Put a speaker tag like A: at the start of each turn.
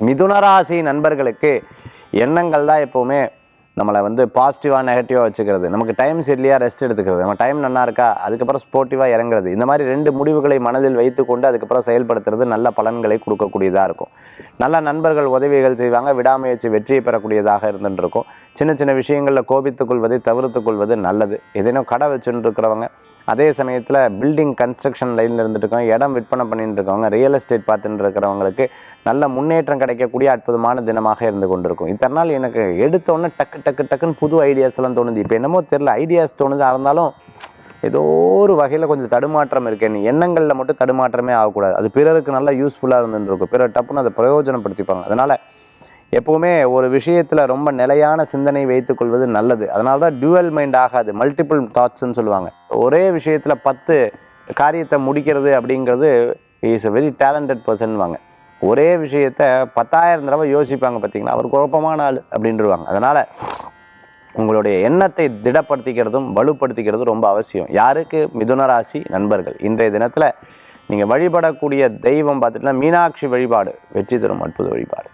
A: மிதுனராசி நண்பர்களுக்கு எண்ணங்கள் தான் எப்போவுமே நம்மளை பாசிட்டிவாக நெகட்டிவாக வச்சுக்கிறது. நமக்கு டைம் சரியில்லையா ரெஸ்ட் எடுத்துக்கிறது, நம்ம டைம் நல்லா இருக்கா அதுக்கப்புறம் ஸ்போர்ட்டிவாக இறங்குறது. இந்த மாதிரி 2 முடிவுகளை மனதில் வைத்துக்கொண்டு அதுக்கப்புறம் செயல்படுத்துறது நல்ல பலன்களை கொடுக்கக்கூடியதாக இருக்கும். நல்ல நண்பர்கள் உதவிகள் செய்வாங்க, விடாமுயற்சி வெற்றியை பெறக்கூடியதாக இருந்துருக்கும். சின்ன சின்ன விஷயங்களில் கோபித்துக் கொள்வதை தவிர்த்து கொள்வது நல்லது. ஏதேனும் கடை வச்சுட்டு இருக்கிறவங்க, அதே சமயத்தில் பில்டிங் கன்ஸ்ட்ரக்ஷன் லைனில் இருந்துட்டு இருக்கவங்க, இடம் விற்பனை பண்ணிட்டு இருக்கவங்க, ரியல் எஸ்டேட் பார்த்துட்டு இருக்கிறவங்களுக்கு நல்ல முன்னேற்றம் கிடைக்கக்கூடிய அற்புதமான தினமாக இருந்து கொண்டிருக்கும். இத்தனை நாள் எனக்கு எடுத்தோன்னே டக்குன்னு புது ஐடியாஸ் எல்லாம் தோணுது. இப்போ என்னமோ தெரியல, ஐடியாஸ் தோணுது, இருந்தாலும் ஏதோ ஒரு வகையில் கொஞ்சம் தடுமாற்றம் இருக்கேன். எண்ணங்களில் மட்டும் தடுமாற்றமே ஆகக்கூடாது. அது பிறருக்கு நல்லா யூஸ்ஃபுல்லாக இருந்துருக்கும், பிறர் டப்புன்னு அதை பிரயோஜனப்படுத்திப்பாங்க. அதனால் எப்போவுமே ஒரு விஷயத்தில் ரொம்ப நிலையான சிந்தனை வைத்துக்கொள்வது நல்லது. அதனால தான் டியூவல் மைண்ட் ஆகாது, மல்டிபிள் தாட்ஸ்ன்னு சொல்லுவாங்க. ஒரே விஷயத்தில் 10 காரியத்தை முடிக்கிறது அப்படிங்கிறது இஸ் எ வெரி டேலண்டட் பர்சன்வாங்க. ஒரே விஷயத்தை 10,000 தடவை யோசிப்பாங்க பார்த்தீங்களா, அவர் குழப்பமான ஆள் அப்படின்ட்டுருவாங்க. அதனால் உங்களுடைய எண்ணத்தை திடப்படுத்திக்கிறதும் வலுப்படுத்திக்கிறதும் ரொம்ப அவசியம். யாருக்கு? மிதுனராசி நண்பர்கள். இன்றைய தினத்தில் நீங்கள் வழிபடக்கூடிய தெய்வம் பார்த்துட்டுனா மீனாட்சி வழிபாடு வெற்றி தரும் அற்புத வழிபாடு.